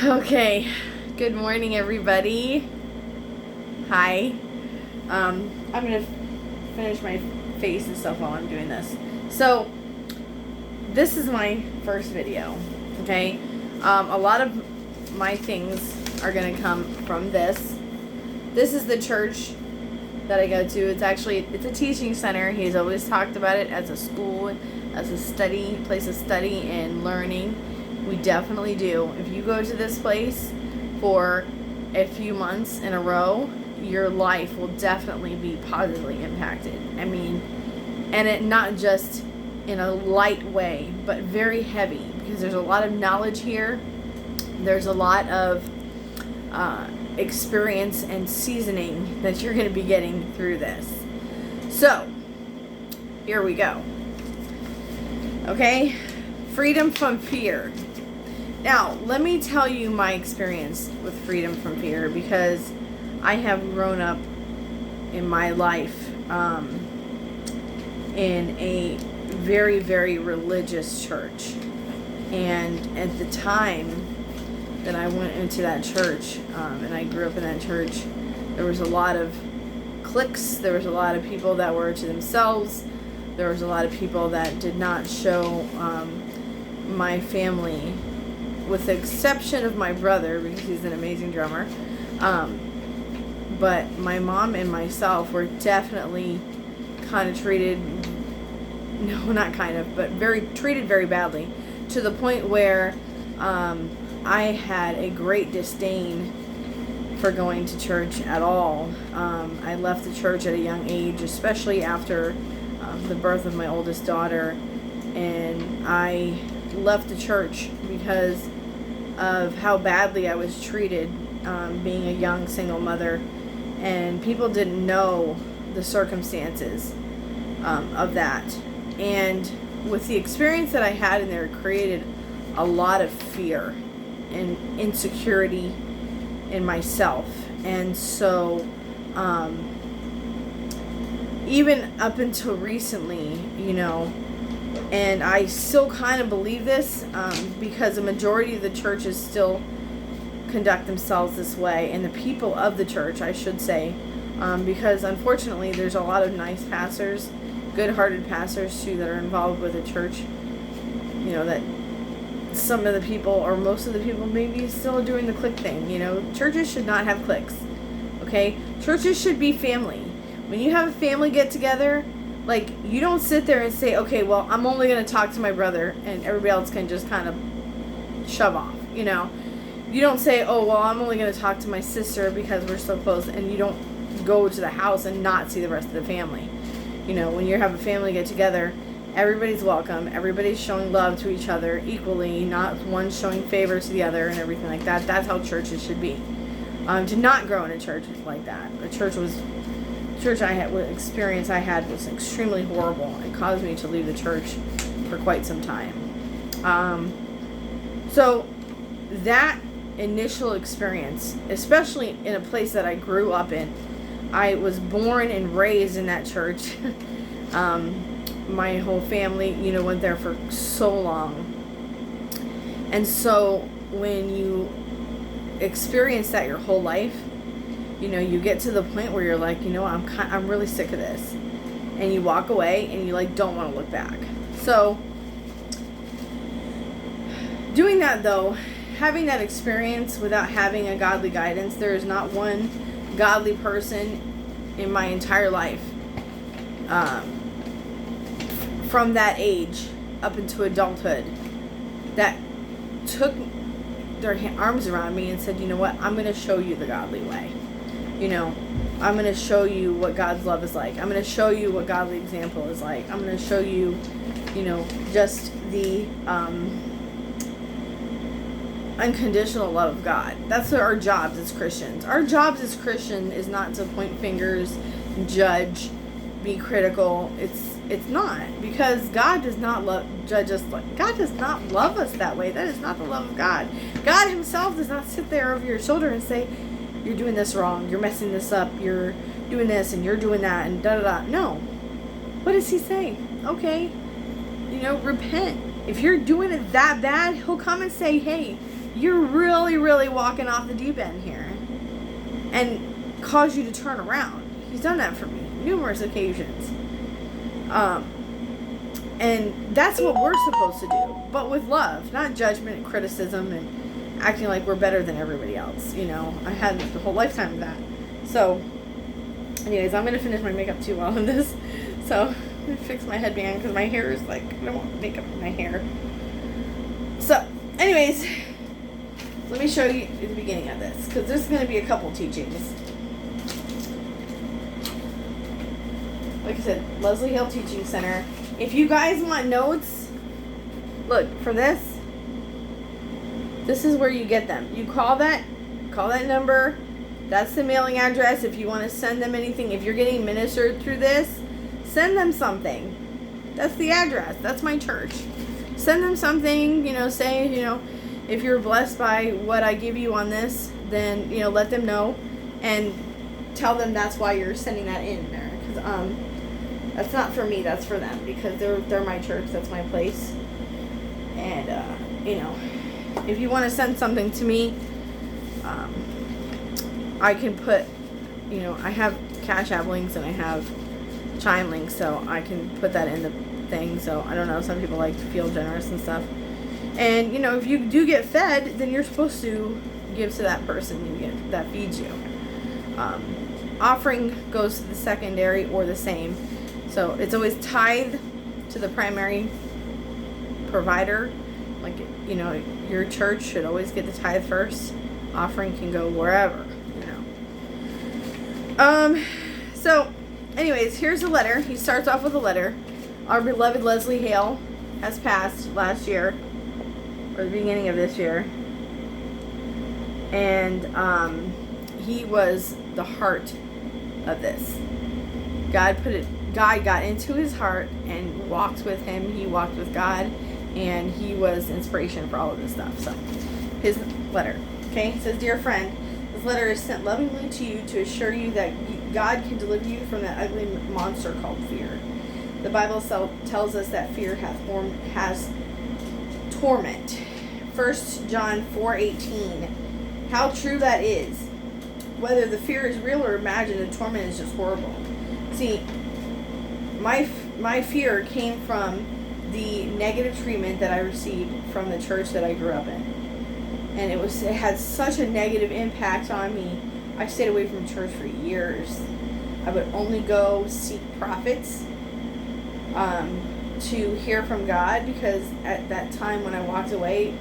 Okay, good morning, everybody. Hi. I'm gonna finish my face and stuff while I'm doing this. So, this is my first video. Okay, a lot of my things are gonna come from this. This is the church that I go to. It's a teaching center. He's always talked about it as a school, as a place of study and learning. We definitely do. If you go to this place for a few months in a row, your life will definitely be positively impacted. I mean, and it not just in a light way, but very heavy, because there's a lot of knowledge here. There's a lot of experience and seasoning that you're going to be getting through this. So, here we go. Okay? Freedom from fear. Now, let me tell you my experience with freedom from fear, because I have grown up in my life in a very, very religious church. And at the time that I went into that church, and I grew up in that church, there was a lot of cliques. There was a lot of people that were to themselves. There was a lot of people that did not show my family, with the exception of my brother, because he's an amazing drummer. But my mom and myself were definitely kind of treated, no, not kind of, but treated very badly, to the point where I had a great disdain for going to church at all. I left the church at a young age, especially after the birth of my oldest daughter, and I left the church because of how badly I was treated, being a young single mother, and people didn't know the circumstances of that. And with the experience that I had in there, it created a lot of fear and insecurity in myself. And so even up until recently, and I still kind of believe this, because the majority of the churches still conduct themselves this way, and the people of the church, I should say, because unfortunately there's a lot of nice pastors, good-hearted pastors too, that are involved with the church, that some of the people, or most of the people, maybe still doing the clique thing. Churches should not have cliques, okay? Churches should be family. When you have a family get-together, you don't sit there and say, okay, well, I'm only going to talk to my brother, and everybody else can just kind of shove off, You don't say, oh, well, I'm only going to talk to my sister because we're so close, and you don't go to the house and not see the rest of the family. When you have a family get-together, everybody's welcome, everybody's showing love to each other equally, not one showing favor to the other and everything like that. That's how churches should be. To not grow in a church like that. Experience I had was extremely horrible. It caused me to leave the church for quite some time. So that initial experience, especially in a place that I grew up in, I was born and raised in that church. My whole family, went there for so long. And so when you experience that your whole life, you get to the point where you're like, I'm really sick of this. And you walk away and you don't want to look back. So doing that though, having that experience without having a godly guidance, there is not one godly person in my entire life, from that age up into adulthood, that took their arms around me and said, you know what, I'm going to show you the godly way. I'm going to show you what God's love is like. I'm going to show you what godly example is like. I'm going to show you, just the unconditional love of God. That's our jobs as Christians. Our jobs as Christians is not to point fingers, judge, be critical. It's not, because God does not judge us. God does not love us that way. That is not the love of God. God himself does not sit there over your shoulder and say, you're doing this wrong, you're messing this up, you're doing this and you're doing that, and da-da-da. No. What does he say? Okay, repent. If you're doing it that bad, he'll come and say, hey, you're really, really walking off the deep end here, and cause you to turn around. He's done that for me numerous occasions. And that's what we're supposed to do, but with love, not judgment and criticism and acting like we're better than everybody else. You know, I had the whole lifetime of that. So, anyways, I'm going to finish my makeup too while in this. So, I'm going to fix my headband because my hair is like, I don't want makeup in my hair. So, anyways, let me show you the beginning of this, because there's going to be a couple teachings. Like I said, Leslie Hill Teaching Center. If you guys want notes, look, for this is where you get them. You call that number. That's the mailing address. If you want to send them anything, if you're getting ministered through this, send them something. That's the address. That's my church. Send them something, say, if you're blessed by what I give you on this, then, let them know and tell them that's why you're sending that in there. Because, that's not for me, that's for them, because they're my church, that's my place. And, if you want to send something to me, I can put, I have Cash App links and I have Chime links, so I can put that in the thing. So, I don't know, some people like to feel generous and stuff. And, if you do get fed, then you're supposed to give to that person that feeds you. Offering goes to the secondary or the same. So it's always tithe to the primary provider. Like, your church should always get the tithe first. Offering can go wherever, So, anyways, here's a letter. He starts off with a letter. Our beloved Leslie Hale has passed last year, or the beginning of this year. And he was the heart of this. God got into his heart and walked with him. He walked with God, and he was inspiration for all of this stuff. So, his letter, okay, it says, "Dear friend, this letter is sent lovingly to you to assure you that God can deliver you from that ugly monster called fear. The Bible tells us that fear has torment. 1 John 4:18. How true that is. Whether the fear is real or imagined, the torment is just horrible. See, my fear came from the negative treatment that I received from the church that I grew up in. And it had such a negative impact on me. I stayed away from church for years. I would only go seek prophets to hear from God, because at that time when I walked away,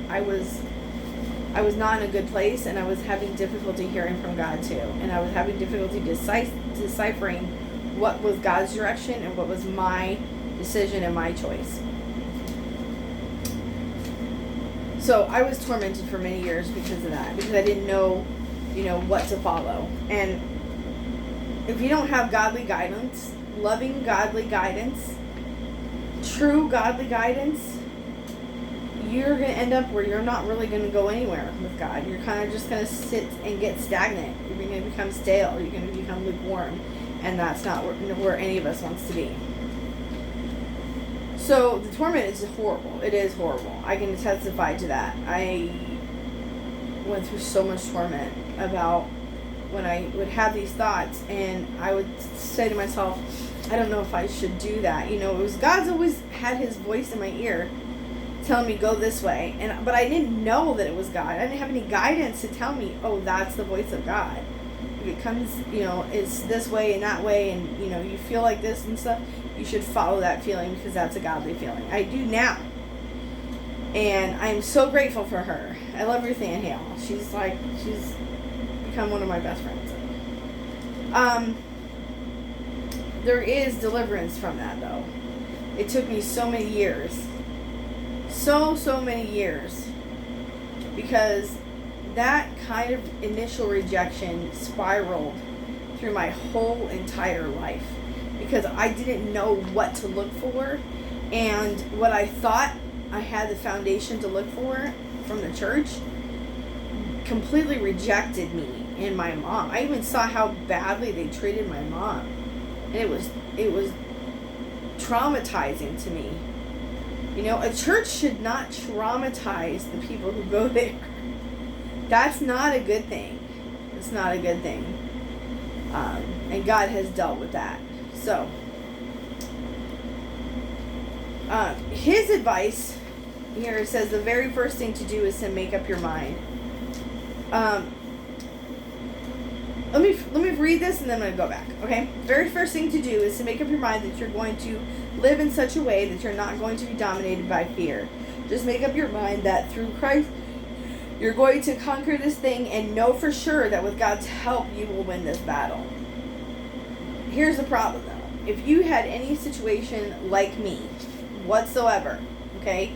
I was not in a good place, and I was having difficulty hearing from God too. And I was having difficulty deciphering what was God's direction and what was my decision and my choice. So I was tormented for many years because of that, because I didn't know, what to follow. And if you don't have godly guidance, loving godly guidance, true godly guidance, you're going to end up where you're not really going to go anywhere with God. You're kind of just going to sit and get stagnant. You're going to become stale. You're going to become lukewarm. And that's not where any of us wants to be. So the torment is horrible. It is horrible. I can testify to that. I went through so much torment about when I would have these thoughts, and I would say to myself, I don't know if I should do that. It was God's always had his voice in my ear telling me go this way, but I didn't know that it was God. I didn't have any guidance to tell me, oh, that's the voice of God. If it comes, it's this way and that way, and you feel like this and stuff, you should follow that feeling, because that's a godly feeling. I do now, and I'm so grateful for her. I love Ruth Ann Hale. She's become one of my best friends. There is deliverance from that, though. It took me so many years. So many years. Because that kind of initial rejection spiraled through my whole entire life. Because I didn't know what to look for. And what I thought I had the foundation to look for from the church completely rejected me and my mom. I even saw how badly they treated my mom. And it was traumatizing to me. You know, a church should not traumatize the people who go there. That's not a good thing. It's not a good thing. And God has dealt with that. So, his advice here, it says the very first thing to do is to make up your mind. Let me read this and then I'm going to go back, okay? Very first thing to do is to make up your mind that you're going to live in such a way that you're not going to be dominated by fear. Just make up your mind that through Christ, you're going to conquer this thing, and know for sure that with God's help, you will win this battle. Here's the problem, though. If you had any situation like me, whatsoever, okay?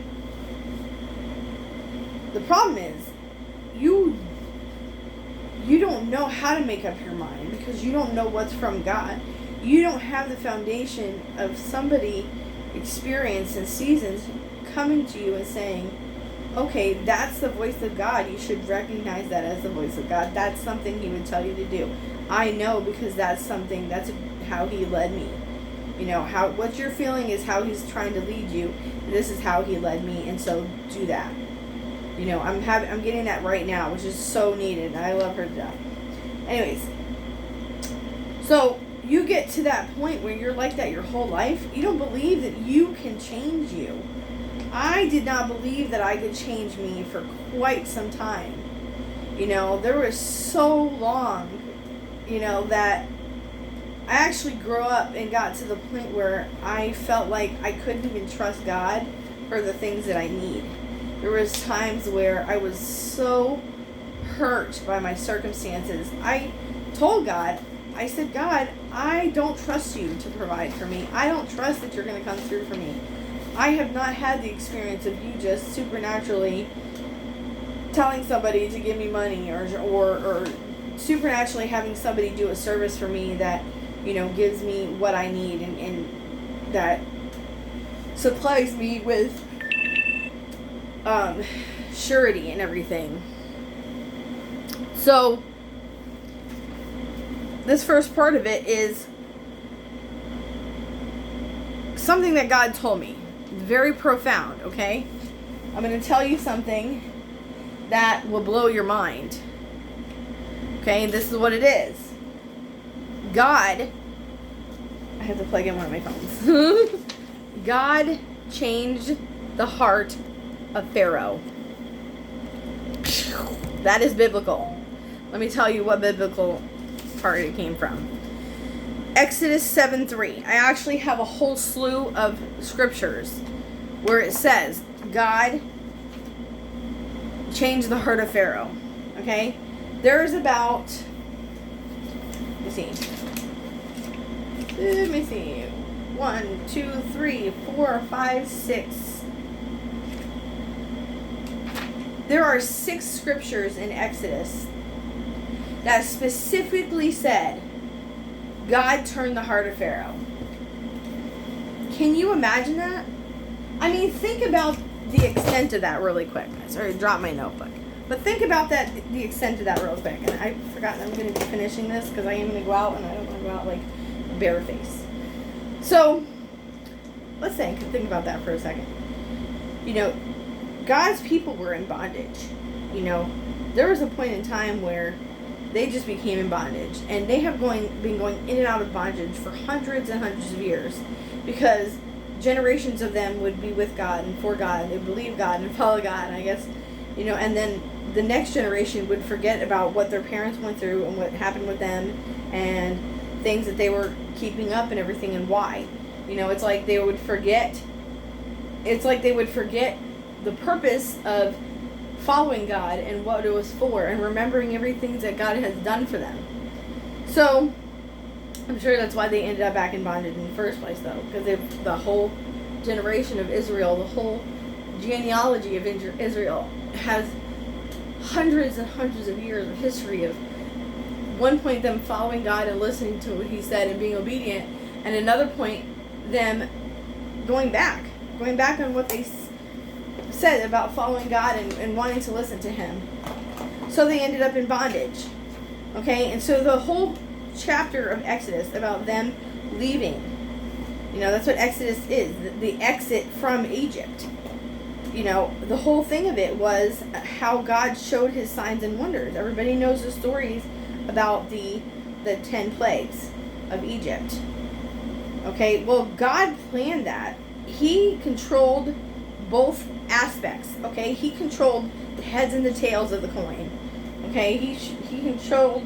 The problem is, you don't know how to make up your mind because you don't know what's from God. You don't have the foundation of somebody experienced in seasons coming to you and saying, okay, that's the voice of God. You should recognize that as the voice of God. That's something he would tell you to do. I know because that's how he led me. You know, what you're feeling is how he's trying to lead you. This is how he led me, and so do that. You know, I'm getting that right now, which is so needed. I love her to death. Anyways, so you get to that point where you're like that your whole life. You don't believe that you can change you. I did not believe that I could change me for quite some time. You know, there was so long, you know, that I actually grew up and got to the point where I felt like I couldn't even trust God for the things that I need. There was times where I was so hurt by my circumstances. I told God, I said, God, I don't trust you to provide for me. I don't trust that you're going to come through for me. I have not had the experience of you just supernaturally telling somebody to give me money or supernaturally having somebody do a service for me that, you know, gives me what I need and that supplies me with surety and everything. So this first part of it is something that God told me. It's very profound, okay? I'm going to tell you something that will blow your mind. Okay, this is what it is. God, I have to plug in one of my phones. God changed the heart of Pharaoh. That is biblical. Let me tell you what biblical part it came from. Exodus 7:3. I actually have a whole slew of scriptures where it says God changed the heart of Pharaoh. Okay? There's about, let me see. 1, 2, 3, 4, 5, 6. There are 6 scriptures in Exodus that specifically said God turned the heart of Pharaoh. Can you imagine that? I mean, think about the extent of that really quick. Sorry, I dropped my notebook. But think about that, the extent of that real quick. And I forgot I'm going to be finishing this because I am going to go out and I don't want to go out like barefaced. So, let's think about that for a second. You know, God's people were in bondage. You know, there was a point in time where they just became in bondage. And they have been going in and out of bondage for hundreds and hundreds of years. Because generations of them would be with God and for God. And they believe God and follow God. I guess, you know, and then the next generation would forget about what their parents went through and what happened with them. And things that they were keeping up and everything and why. You know, it's like they would forget. It's like they would forget the purpose of following God and what it was for and remembering everything that God has done for them. So, I'm sure that's why they ended up back in bondage in the first place, though. Because the whole generation of Israel, the whole genealogy of Israel has hundreds and hundreds of years of history of one point them following God and listening to what he said and being obedient, and another point them going back on what they said about following God and wanting to listen to him. So they ended up in bondage. Okay, and so the whole chapter of Exodus about them leaving That's what Exodus is, the exit from Egypt. The whole thing of it was how God showed his signs and wonders. Everybody knows the stories about the 10 plagues of Egypt. Okay, well, God planned that. He controlled both aspects. Okay, he controlled the heads and the tails of the coin. Okay, he controlled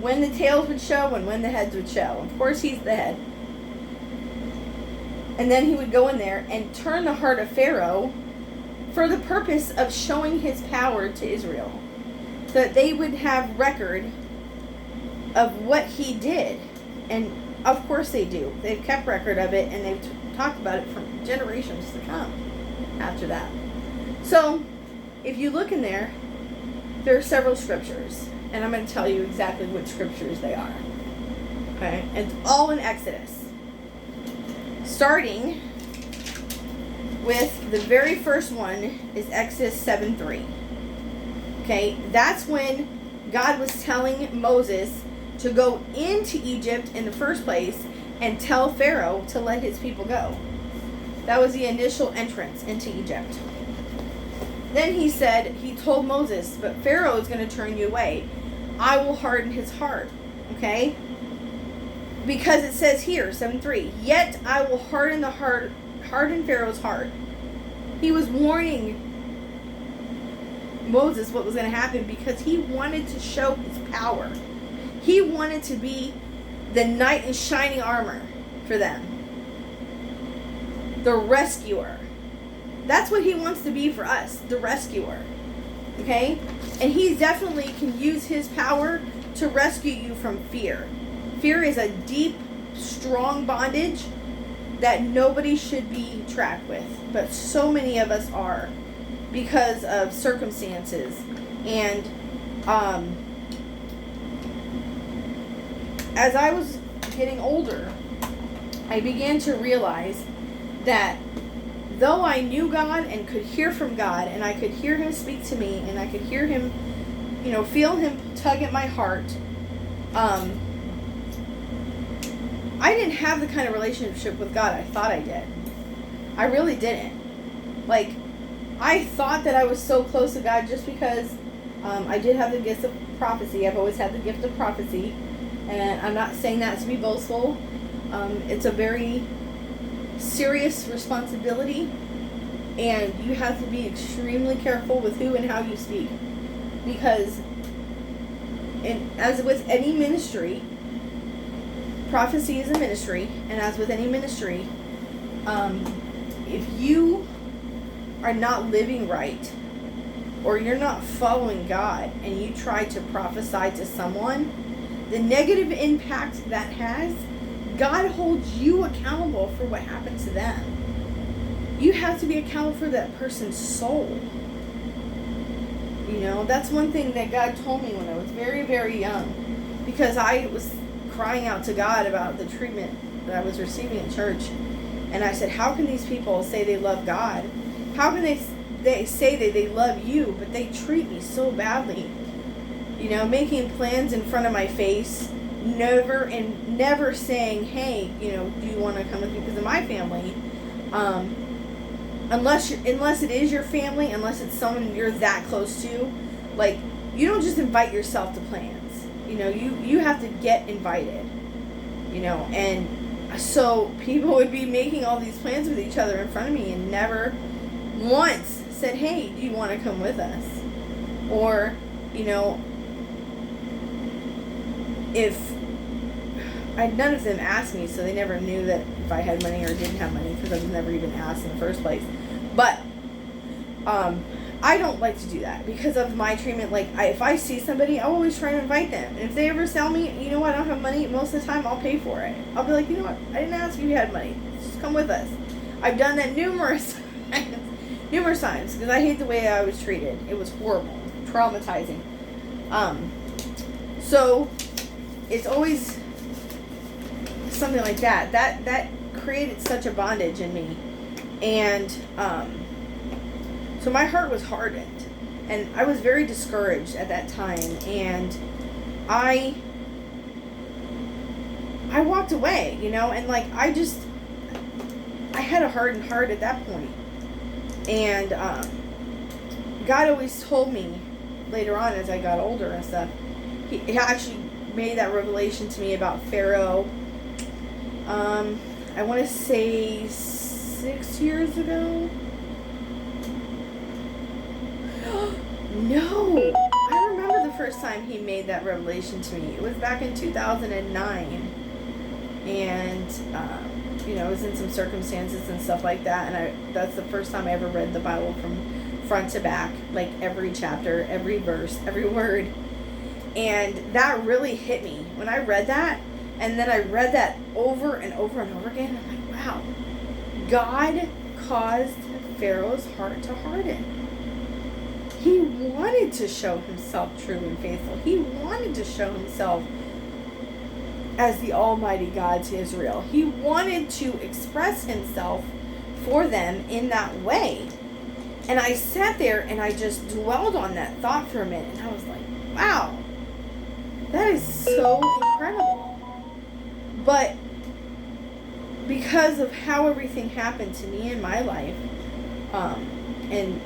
when the tails would show and when the heads would show. Of course, he's the head. And then he would go in there and turn the heart of Pharaoh for the purpose of showing his power to Israel, so that they would have record of what he did. And of course they do. They've kept record of it, and they've talked about it for generations to come after that. So if you look in there are several scriptures, and I'm going to tell you exactly which scriptures they are. Okay, and it's all in Exodus, starting with the very first one is Exodus 7:3. Okay, that's when God was telling Moses to go into Egypt in the first place and tell Pharaoh to let his people go. That was the initial entrance into Egypt. Then he told Moses, but Pharaoh is going to turn you away. I will harden his heart. Okay? Because it says here, 7:3, yet I will harden Pharaoh's heart. He was warning Moses what was going to happen because he wanted to show his power. He wanted to be the knight in shining armor for them. The rescuer. That's what he wants to be for us, the rescuer. Okay? And he definitely can use his power to rescue you from fear. Fear is a deep, strong bondage that nobody should be trapped with. But so many of us are because of circumstances. And as I was getting older, I began to realize that though I knew God and could hear from God, and I could hear him speak to me, and I could hear him, feel him tug at my heart, I didn't have the kind of relationship with God I thought I did. I really didn't. Like, I thought that I was so close to God just because I did have the gift of prophecy. I've always had the gift of prophecy. And I'm not saying that to be boastful. It's a very serious responsibility. And you have to be extremely careful with who and how you speak. Because, as with any ministry, prophecy is a ministry. And as with any ministry, if you are not living right, or you're not following God, and you try to prophesy to someone, the negative impact that has, God holds you accountable for what happened to them. You have to be accountable for that person's soul. That's one thing that God told me when I was very, very young, because I was crying out to God about the treatment that I was receiving in church. And I said, how can these people say they love God? How can they say that they love you, but they treat me so badly? Making plans in front of my face, never saying, hey, do you want to come with me because of my family? Unless it is your family, unless it's someone you're that close to, like, you don't just invite yourself to plans. You have to get invited. And so people would be making all these plans with each other in front of me and never once said, hey, do you want to come with us? Or, if none of them asked me, so they never knew that if I had money or didn't have money, because I was never even asked in the first place. But I don't like to do that because of my treatment. Like, if I see somebody, I always try to invite them. And if they ever tell me, I don't have money, most of the time I'll pay for it. I'll be like, what, I didn't ask if you had money. Just come with us. I've done that numerous times because I hate the way I was treated. It was horrible, traumatizing. So it's always something like that. That created such a bondage in me. And so my heart was hardened, and I was very discouraged at that time, and I walked away, and like, I had a hardened heart at that point. And God always told me later on as I got older and stuff, he actually made that revelation to me about Pharaoh. I want to say 6 years ago. No, I remember the first time he made that revelation to me. It was back in 2009, and it was in some circumstances and stuff like that. And that's the first time I ever read the Bible from front to back, like every chapter, every verse, every word. And that really hit me when I read that. And then I read that over and over and over again. I'm like, wow, God caused Pharaoh's heart to harden. He wanted to show himself true and faithful. He wanted to show himself as the Almighty God to Israel. He wanted to express himself for them in that way. And I sat there and I just dwelled on that thought for a minute. And I was like, wow, that is so incredible. But because of how everything happened to me in my life, and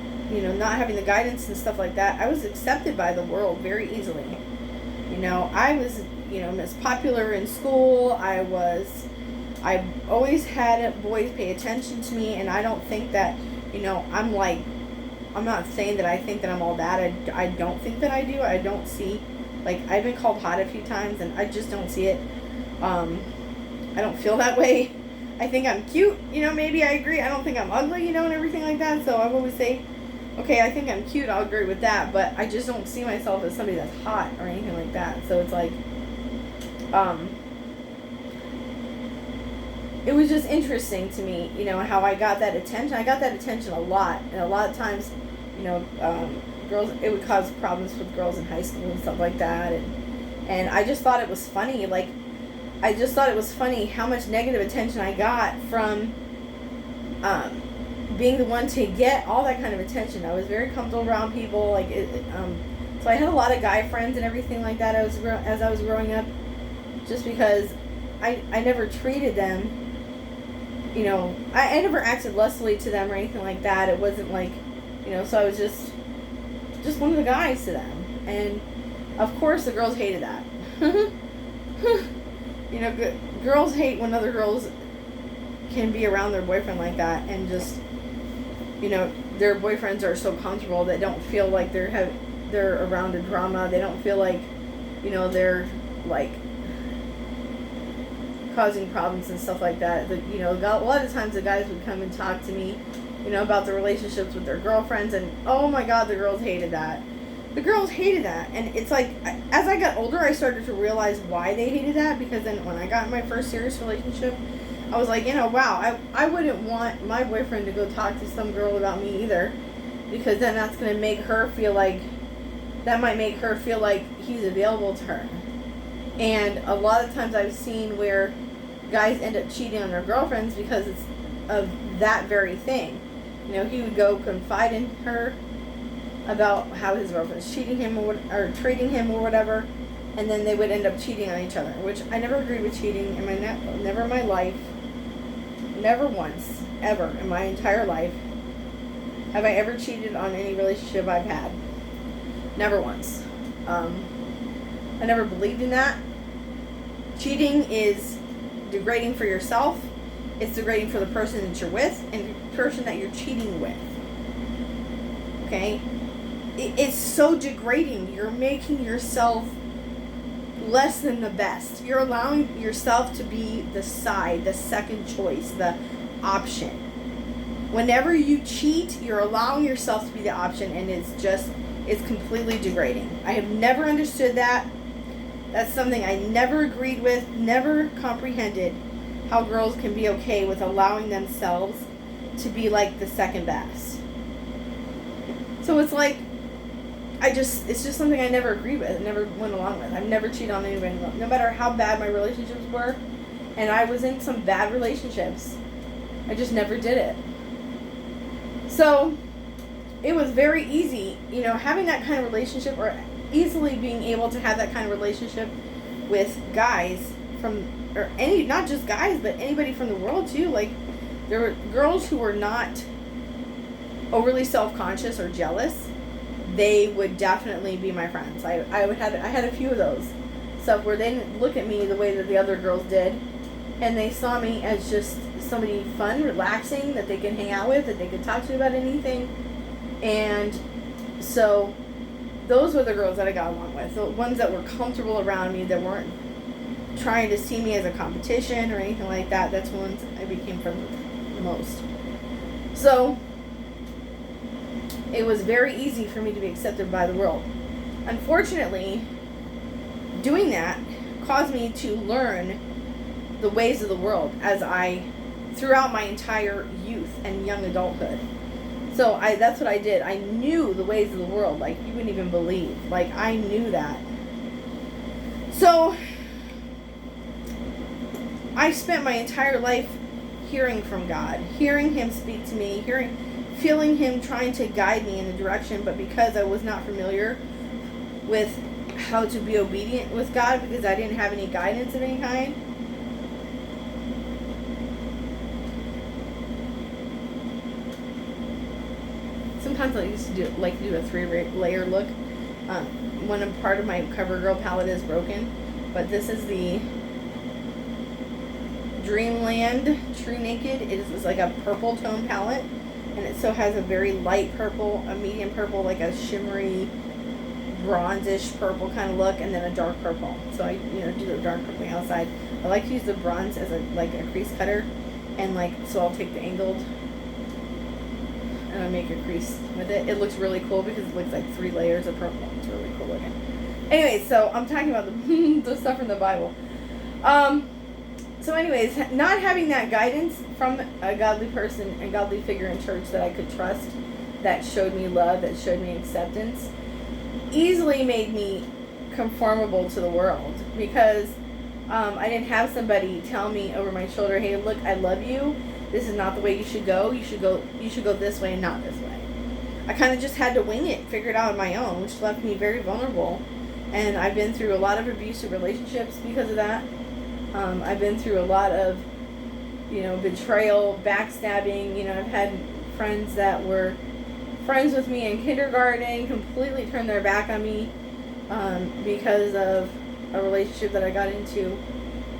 not having the guidance and stuff like that, I was accepted by the world very easily. I was, Miss Popular in school. I always had boys pay attention to me, and I don't think that, I'm not saying that I think that I'm all that. I don't think that I do. I don't see, I've been called hot a few times, and I just don't see it. I don't feel that way. I think I'm cute, maybe I agree. I don't think I'm ugly, and everything like that. So I always say, okay, I think I'm cute, I'll agree with that, but I just don't see myself as somebody that's hot or anything like that. So it's like, it was just interesting to me, how I got that attention. I got that attention a lot, and a lot of times, girls, it would cause problems with girls in high school and stuff like that, and I just thought it was funny. I just thought it was funny how much negative attention I got from, being the one to get all that kind of attention. I was very comfortable around people, so I had a lot of guy friends and everything like that as I was growing up, just because I never treated them, I never acted lustily to them or anything like that. It wasn't so I was just one of the guys to them, and of course the girls hated that. Girls hate when other girls can be around their boyfriend like that, and just their boyfriends are so comfortable that don't feel like they're around a drama. They don't feel like they're causing problems and stuff like that. A lot of times the guys would come and talk to me about the relationships with their girlfriends, and oh my god, the girls hated that. The girls hated that. And it's like, as I got older, I started to realize why they hated that, because then when I got in my first serious relationship, I was like, wow, I wouldn't want my boyfriend to go talk to some girl about me either, because then that's going to make her feel like, that might make her feel like he's available to her. And a lot of times I've seen where guys end up cheating on their girlfriends because it's of that very thing. He would go confide in her about how his girlfriend's cheating him or treating him or whatever, and then they would end up cheating on each other, which I never agreed with cheating in never in my life. Never once, ever, in my entire life, have I ever cheated on any relationship I've had. Never once. I never believed in that. Cheating is degrading for yourself. It's degrading for the person that you're with and the person that you're cheating with. Okay? It's so degrading. You're making yourself less than the best. You're allowing yourself to be the second choice, the option. Whenever you cheat, you're allowing yourself to be the option, and it's completely degrading. I have never understood that. That's something I never agreed with, never comprehended, how girls can be okay with allowing themselves to be like the second best. So it's like, it's just something I never agreed with, never went along with. I've never cheated on anybody, no matter how bad my relationships were. And I was in some bad relationships. I just never did it. So it was very easy, having that kind of relationship, or easily being able to have that kind of relationship with guys not just guys, but anybody from the world too. There were girls who were not overly self-conscious or jealous. They would definitely be my friends. I had a few of those stuff where they didn't look at me the way that the other girls did, and they saw me as just somebody fun, relaxing, that they could hang out with, that they could talk to about anything. And so those were the girls that I got along with, the ones that were comfortable around me, that weren't trying to see me as a competition or anything like that. That's the ones I became friends with the most. So it was very easy for me to be accepted by the world. Unfortunately, doing that caused me to learn the ways of the world throughout my entire youth and young adulthood. So that's what I did. I knew the ways of the world like you wouldn't even believe. Like, I knew that. So I spent my entire life hearing from God, hearing Him speak to me, feeling Him trying to guide me in a direction, but because I was not familiar with how to be obedient with God, because I didn't have any guidance of any kind, sometimes I used to do a 3-layer look. Part of my CoverGirl palette is broken, but this is the Dreamland True Naked. It is like a purple tone palette, and it so has a very light purple, a medium purple, like a shimmery bronzish purple kind of look, and then a dark purple. So I do the dark purple outside. I like to use the bronze as a crease cutter, and so I'll take the angled and I make a crease with it. It looks really cool because it looks like 3 layers of purple. It's really cool looking. Anyway, so I'm talking about the stuff from the Bible. So anyways, not having that guidance from a godly person, a godly figure in church that I could trust, that showed me love, that showed me acceptance, easily made me conformable to the world, because I didn't have somebody tell me over my shoulder, hey, look, I love you. This is not the way you should go. You should go this way and not this way. I kind of just had to wing it, figure it out on my own, which left me very vulnerable. And I've been through a lot of abusive relationships because of that. I've been through a lot of, betrayal, backstabbing. I've had friends that were friends with me in kindergarten completely turned their back on me because of a relationship that I got into,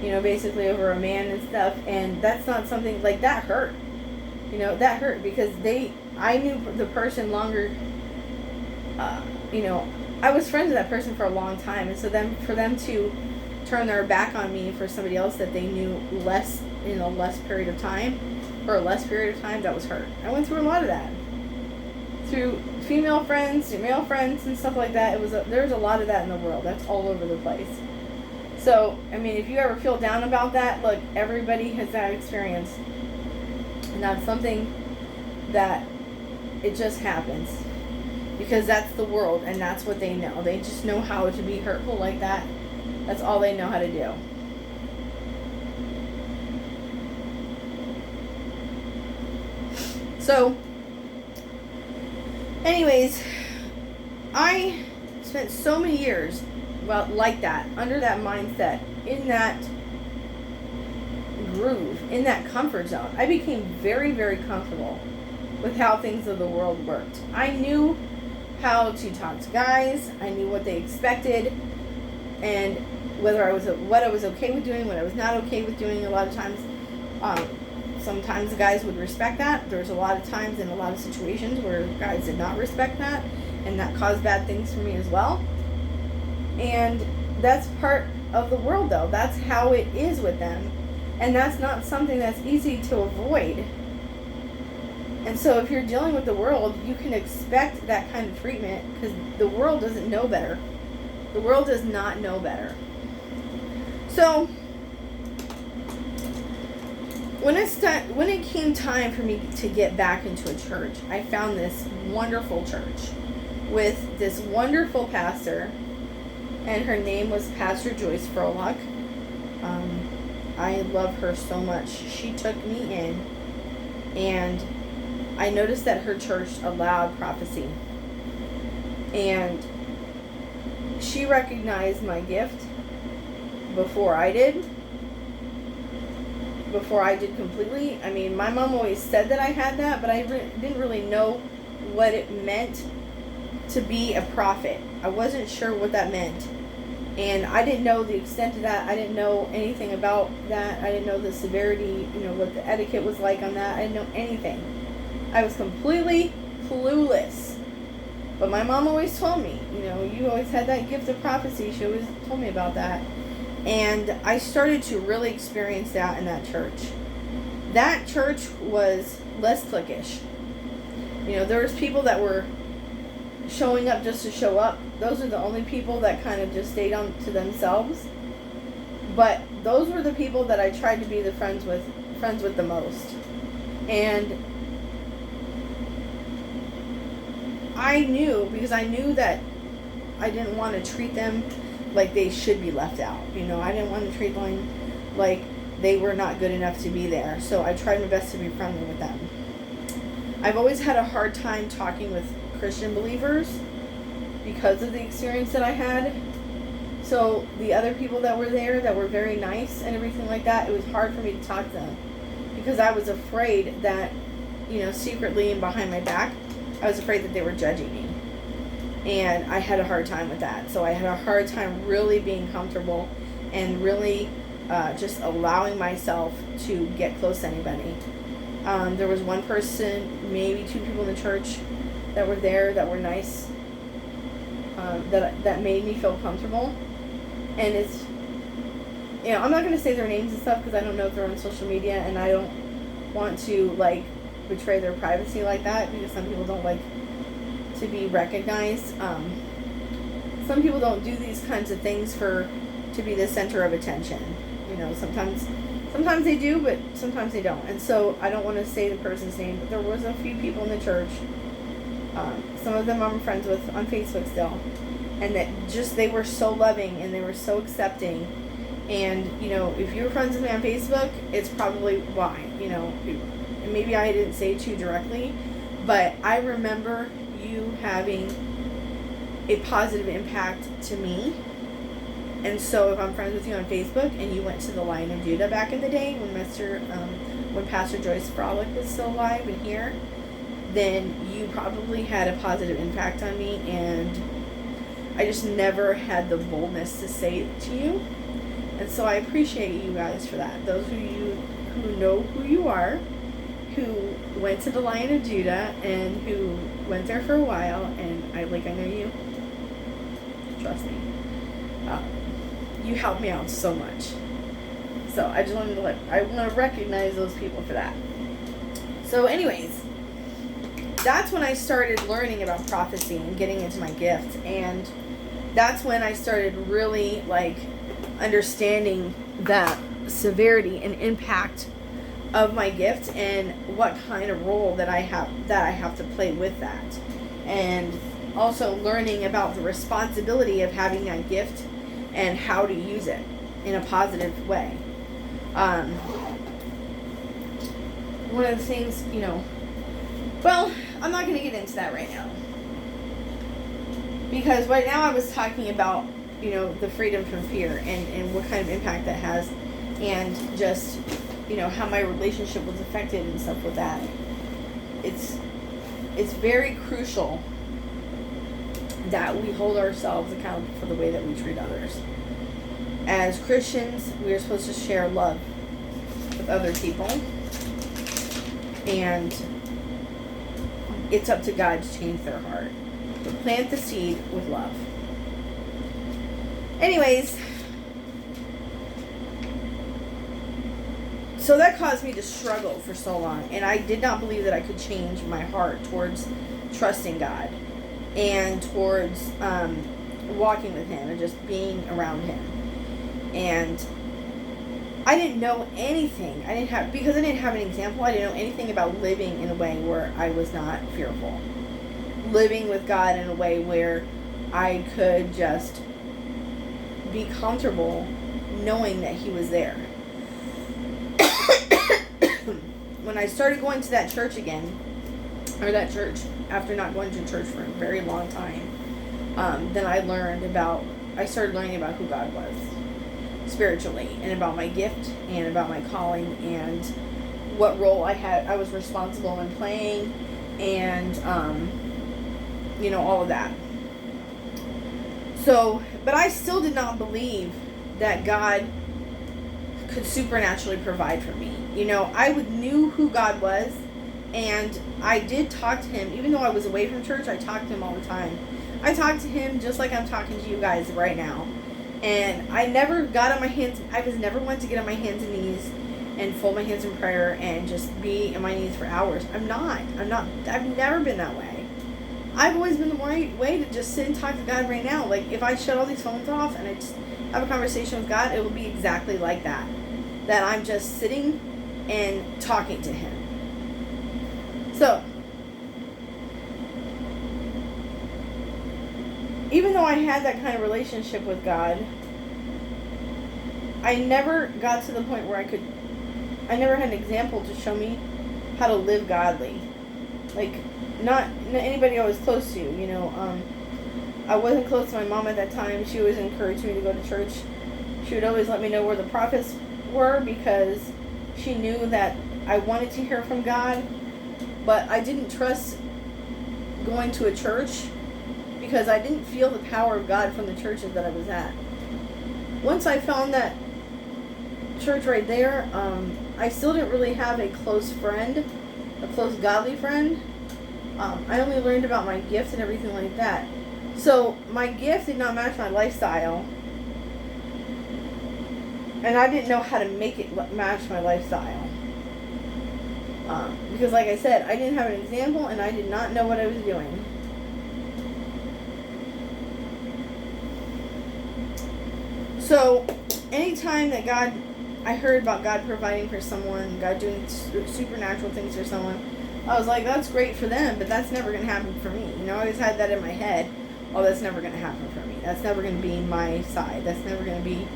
basically over a man and stuff. And that's not something like that hurt. That hurt because I knew the person longer. I was friends with that person for a long time, and so for them to turn their back on me for somebody else that they knew less in a less period of time, that was hurt. I went through a lot of that. Through female friends, male friends, and stuff like that. There's a lot of that in the world. That's all over the place. So, if you ever feel down about that, look, everybody has that experience. And that's something that it just happens. Because that's the world, and that's what they know. They just know how to be hurtful like that. That's all they know how to do. So, anyways, I spent so many years like that, under that mindset, in that groove, in that comfort zone. I became very, very comfortable with how things of the world worked. I knew how to talk to guys. I knew what they expected, and what I was okay with doing, what I was not okay with doing. A lot of times, sometimes the guys would respect that. There was a lot of times in a lot of situations where guys did not respect that, and that caused bad things for me as well. And that's part of the world, though. That's how it is with them, and that's not something that's easy to avoid. And so if you're dealing with the world, you can expect that kind of treatment, because the world doesn't know better. The world does not know better. So when it came time for me to get back into a church, I found this wonderful church with this wonderful pastor, and her name was Pastor Joyce Froelich. I love her so much. She took me in, and I noticed that her church allowed prophecy, and she recognized my gift before I did, before I did completely. I mean, my mom always said that I had that, but I didn't really know what it meant to be a prophet. I wasn't sure what that meant. And I didn't know the extent of that. I didn't know anything about that. I didn't know the severity, what the etiquette was like on that. I didn't know anything. I was completely clueless. But my mom always told me, you always had that gift of prophecy. She always told me about that. And I started to really experience that in that church. That church was less cliquish. There was people that were showing up just to show up. Those are the only people that kind of just stayed on to themselves. But those were the people that I tried to be friends with the most. And I knew, because I knew that I didn't want to treat them like they should be left out. I didn't want to treat them like they were not good enough to be there. So I tried my best to be friendly with them. I've always had a hard time talking with Christian believers because of the experience that I had. So the other people that were there that were very nice and everything like that, it was hard for me to talk to them because I was afraid that, secretly and behind my back, I was afraid that they were judging me. And I had a hard time with that. So I had a hard time really being comfortable and really just allowing myself to get close to anybody. There was one person, maybe two people in the church that were there that were nice, that made me feel comfortable. And it's, I'm not going to say their names and stuff because I don't know if they're on social media, and I don't want to betray their privacy like that, because some people don't like to be recognized. Some people don't do these kinds of things to be the center of attention. Sometimes they do, but sometimes they don't. And so I don't want to say the person's name, but there was a few people in the church. Some of them I'm friends with on Facebook still. And that they were so loving and they were so accepting. And, if you're friends with me on Facebook, it's probably why, maybe I didn't say it to you directly, but I remember you having a positive impact to me. And so if I'm friends with you on Facebook and you went to the Lion of Judah back in the day when Pastor Joyce Frolic was still alive and here, then you probably had a positive impact on me, and I just never had the boldness to say it to you. And so I appreciate you guys for that. Those of you who know who you are, who went to the Lion of Judah and who went there for a while, and I know you. Trust me. You helped me out so much. So I just wanted to I want to recognize those people for that. So anyways, that's when I started learning about prophecy and getting into my gift. And that's when I started really understanding that severity and impact of my gift and what kind of role that I have to play with that. And also learning about the responsibility of having that gift and how to use it in a positive way. One of the things, well, I'm not going to get into that right now. Because right now I was talking about, the freedom from fear and what kind of impact that has, and just, how my relationship was affected and stuff with that. It's very crucial that we hold ourselves accountable for the way that we treat others. As Christians, we are supposed to share love with other people, and it's up to God to change their heart. But plant the seed with love. Anyways, so that caused me to struggle for so long, and I did not believe that I could change my heart towards trusting God and towards walking with Him and just being around Him. And I didn't know anything. Because I didn't have an example, I didn't know anything about living in a way where I was not fearful. Living with God in a way where I could just be comfortable knowing that He was there. When I started going to that church again, after not going to church for a very long time, then I started learning about who God was. spiritually, and about my gift, and about my calling, and what role I was responsible in playing, and all of that. So, but I still did not believe that God could supernaturally provide for me. I knew who God was, and I did talk to him. Even though I was away from church, I talked to him all the time. I talked to him just like I'm talking to you guys right now. And I never got on my hands. I was never one to get on my hands and knees and fold my hands in prayer and just be on my knees for hours. I've never been that way. I've always been the way to just sit and talk to God right now. Like, if I shut all these phones off and I just have a conversation with God, it will be exactly like that. That I'm just sitting and talking to him. So, even though I had that kind of relationship with God, I never got to the point where I never had an example to show me how to live godly. Like, not anybody I was close to, I wasn't close to my mom at that time. She always encouraged me to go to church. She would always let me know where the prophets were, because she knew that I wanted to hear from God, but I didn't trust going to a church because I didn't feel the power of God from the churches that I was at. Once I found that church right there, I still didn't really have a close friend, a close godly friend. I only learned about my gifts and everything like that. So my gift did not match my lifestyle, and I didn't know how to make it match my lifestyle. Because like I said, I didn't have an example, and I did not know what I was doing. So, anytime that I heard about God providing for someone, God doing supernatural things for someone, I was like, that's great for them, but that's never going to happen for me. I always had that in my head. Oh, that's never going to happen for me. That's never going to be my side. That's never going to be,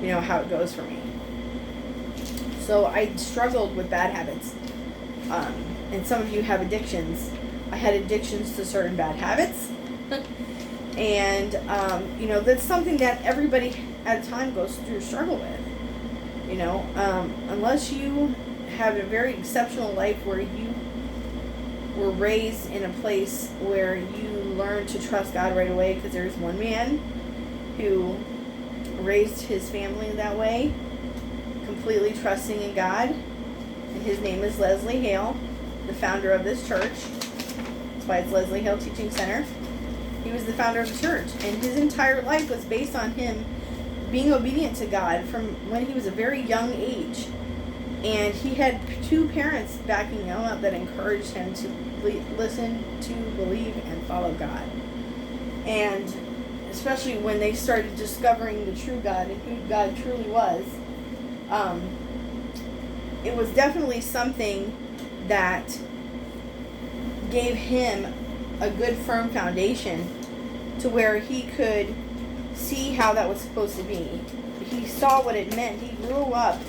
how it goes for me. So I struggled with bad habits. And some of you have addictions. I had addictions to certain bad habits. And, that's something that everybody at a time goes through struggle with. Unless you have a very exceptional life where you were raised in a place where you learn to trust God right away, because there's one man who raised his family that way, completely trusting in God, and his name is Leslie Hale, the founder of this church. That's why it's Leslie Hale Teaching Center. He was the founder of the church, and his entire life was based on him being obedient to God from when he was a very young age. And he had two parents backing him up that encouraged him to listen, to believe, and follow God. And especially when they started discovering the true God and who God truly was, it was definitely something that gave him a good firm foundation to where he could see how that was supposed to be. He saw what it meant. He grew up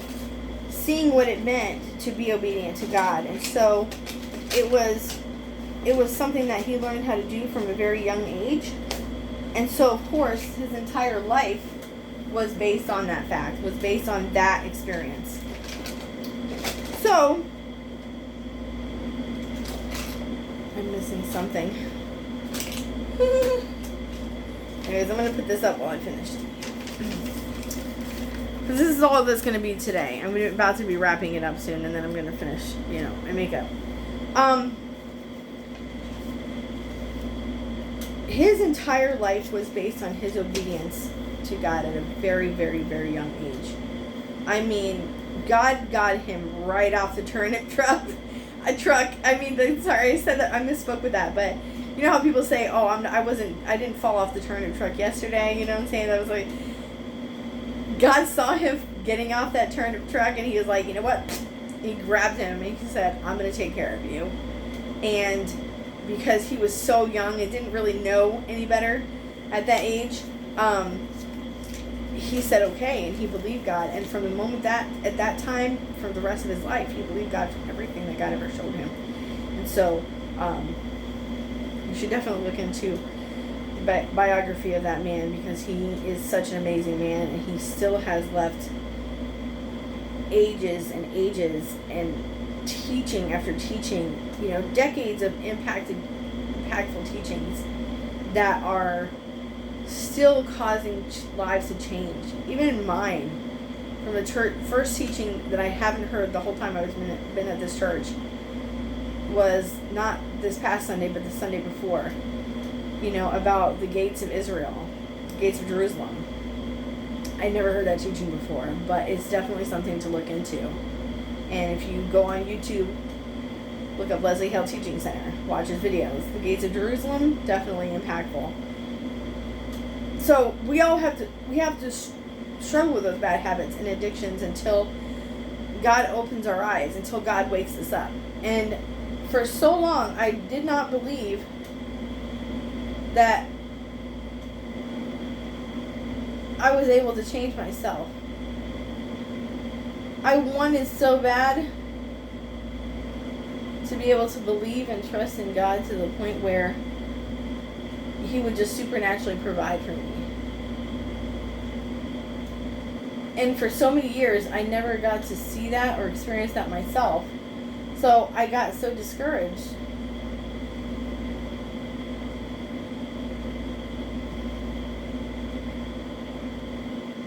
seeing what it meant to be obedient to God. And so it was something that he learned how to do from a very young age. And so, of course, his entire life was based on that fact, was based on that experience. So, I'm missing something. Anyways, I'm going to put this up while I finish. Because this is all that's going to be today. I'm about to be wrapping it up soon, and then I'm going to finish, my makeup. His entire life was based on his obedience to God at a very, very, very young age. I mean, God got him right off the turnip truck. I said that, I misspoke with that, but you know how people say, oh, I didn't fall off the turnip truck yesterday, you know what I'm saying? That was like, God saw him getting off that turnip truck, and he was like, you know what? He grabbed him, and he said, I'm going to take care of you. And because he was so young and didn't really know any better at that age, he said okay, and he believed God. And from the moment at that time, for the rest of his life, he believed God for everything that God ever showed him. And so, you should definitely look into biography of that man, because he is such an amazing man, and he still has left ages and ages and teaching after teaching, decades of impactful teachings that are still causing lives to change. Even mine, from the church, first teaching that I haven't heard the whole time I was been at this church, was not this past Sunday, but the Sunday before, about the gates of Israel, gates of Jerusalem. I never heard that teaching before, but it's definitely something to look into. And if you go on YouTube, look up Leslie Hale Teaching Center, watch his videos. The gates of Jerusalem, definitely impactful. So we have to struggle with those bad habits and addictions until God opens our eyes, until God wakes us up. And for so long, I did not believe that I was able to change myself. I wanted so bad to be able to believe and trust in God to the point where He would just supernaturally provide for me. And for so many years, I never got to see that or experience that myself. So I got so discouraged.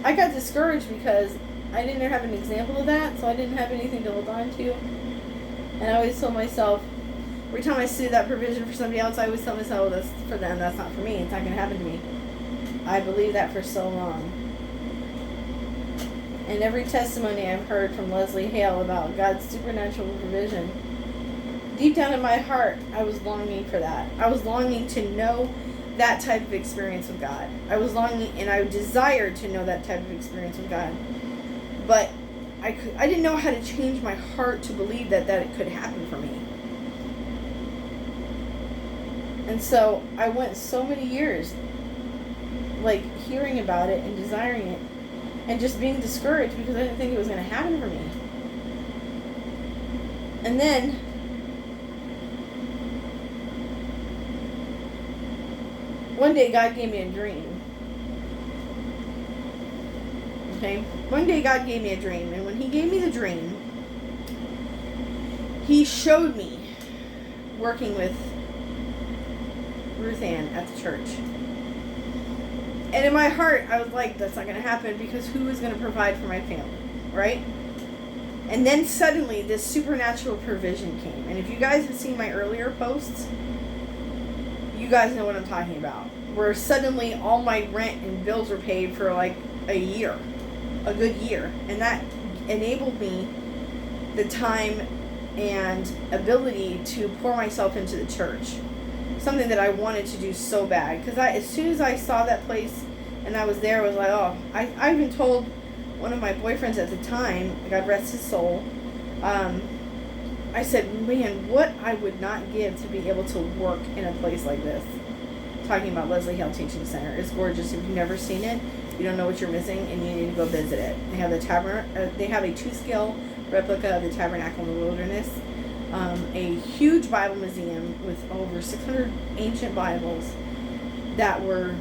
I got discouraged because I didn't have an example of that, so I didn't have anything to hold on to. And I always told myself, every time I see that provision for somebody else, I always tell myself, that's for them, that's not for me, it's not going to happen to me. I believed that for so long. And every testimony I've heard from Leslie Hale about God's supernatural provision, deep down in my heart, I was longing for that. I was longing to know that type of experience with God. I was longing, and I desired to know that type of experience with God. But I didn't know how to change my heart to believe that it could happen for me. And so I went so many years hearing about it and desiring it, and just being discouraged because I didn't think it was going to happen for me. And then one day God gave me a dream. Okay? One day God gave me a dream, and when He gave me the dream, He showed me working with Ruth Ann at the church. And in my heart, I was like, that's not going to happen, because who is going to provide for my family, right? And then suddenly this supernatural provision came. And if you guys have seen my earlier posts, you guys know what I'm talking about. Where suddenly all my rent and bills were paid for a year, a good year. And that enabled me the time and ability to pour myself into the church. Something that I wanted to do so bad. Because as soon as I saw that place and I was there, I was like, oh, I even told one of my boyfriends at the time, God rest his soul, I said, man, what I would not give to be able to work in a place like this. Talking about Leslie Hale Teaching Center. It's gorgeous. If you've never seen it, you don't know what you're missing, and you need to go visit it. They have they have a 2-scale replica of the Tabernacle in the Wilderness. A huge Bible museum with over 600 ancient Bibles that were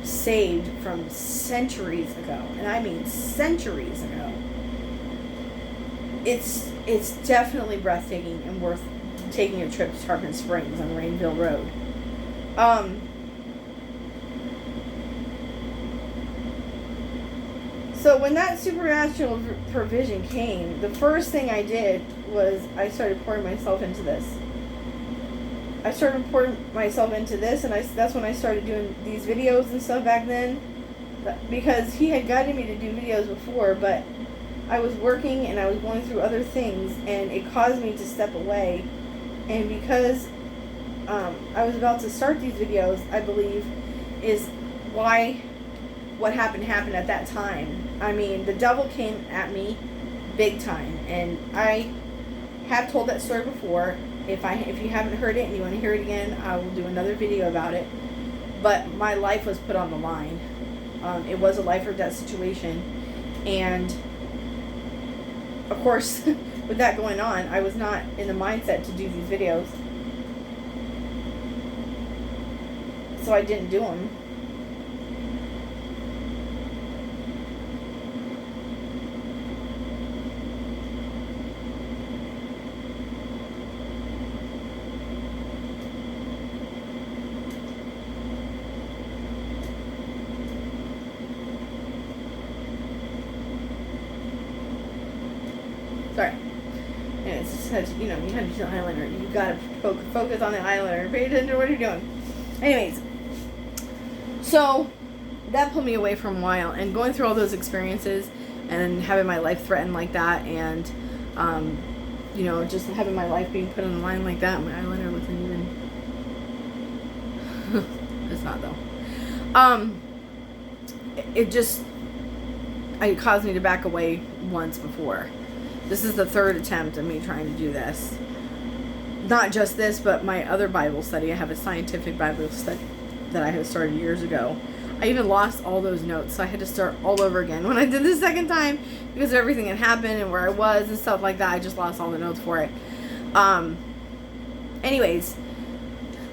saved from centuries ago. And I mean centuries ago. It's definitely breathtaking and worth taking a trip to Tarpon Springs on Rainville Road. So when that supernatural provision came, the first thing I did was I started pouring myself into this. And that's when I started doing these videos and stuff back then. Because He had guided me to do videos before, but I was working and I was going through other things, and it caused me to step away. And because I was about to start these videos, I believe, is why what happened at that time. I mean, the devil came at me big time, and I have told that story before. If you haven't heard it and you want to hear it again, I will do another video about it. But my life was put on the line. It was a life or death situation, and of course, with that going on, I was not in the mindset to do these videos. so I didn't do them. Sorry. Anyways, just had to, you had to do the eyeliner. You gotta focus on the eyeliner. Pay attention to what you're doing. Anyways, so that pulled me away for a while, and going through all those experiences and having my life threatened like that, and just having my life being put on the line like that. My eyeliner wasn't even. It's not though. It caused me to back away once before. This is the third attempt of me trying to do this. Not just this, but my other Bible study. I have a scientific Bible study that I had started years ago. I even lost all those notes, so I had to start all over again when I did the second time because of everything that happened and where I was and stuff like that. I just lost all the notes for it. Anyways,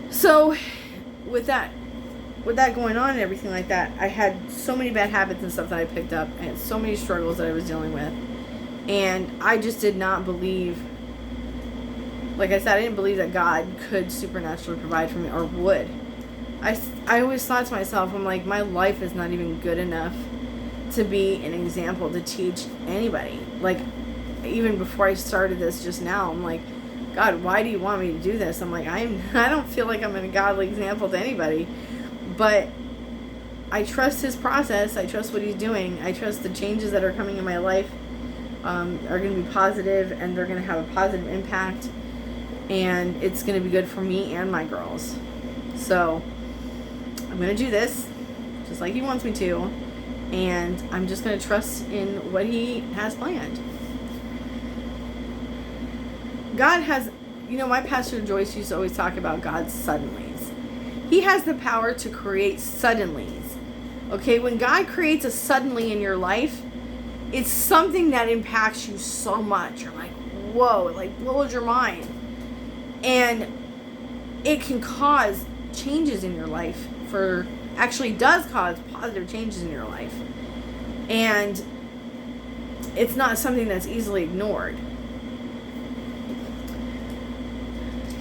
so with that going on and everything like that, I had so many bad habits and stuff that I picked up. I had so many struggles that I was dealing with. And I just did not believe, like I said, I didn't believe that God could supernaturally provide for me or would. I always thought to myself, I'm like, my life is not even good enough to be an example to teach anybody. Like, even before I started this just now, I'm like, God, why do you want me to do this? I'm like, I don't feel like I'm a godly example to anybody. But I trust his process. I trust what he's doing. I trust the changes that are coming in my life are going to be positive, and they're going to have a positive impact, and it's going to be good for me and my girls. So I'm going to do this just like he wants me to, and I'm just going to trust in what he has planned. God has, my pastor Joyce used to always talk about God's suddenlies. He has the power to create suddenlies. Okay, when God creates a suddenly in your life, it's something that impacts you so much. You're like, whoa, it like blows your mind. And it can cause changes in your life does cause positive changes in your life. And it's not something that's easily ignored.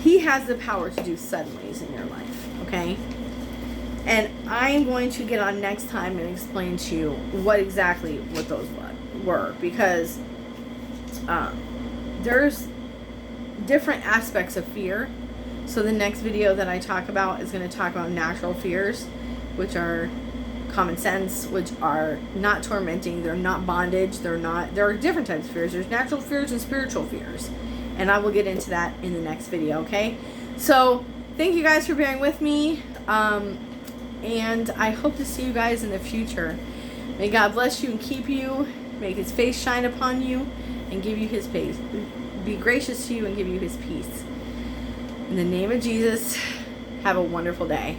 He has the power to do suddenlies in your life, okay? And I'm going to get on next time and explain to you what those were, because there's different aspects of fear. So the next video that I talk about is going to talk about natural fears, which are common sense, which are not tormenting, they're not bondage, there are different types of fears. There's natural fears and spiritual fears, and I will get into that in the next video. Okay, so thank you guys for bearing with me, and I hope to see you guys in the future. May God bless you and keep you, make his face shine upon you and give you his peace, be gracious to you and give you his peace. In the name of Jesus, have a wonderful day.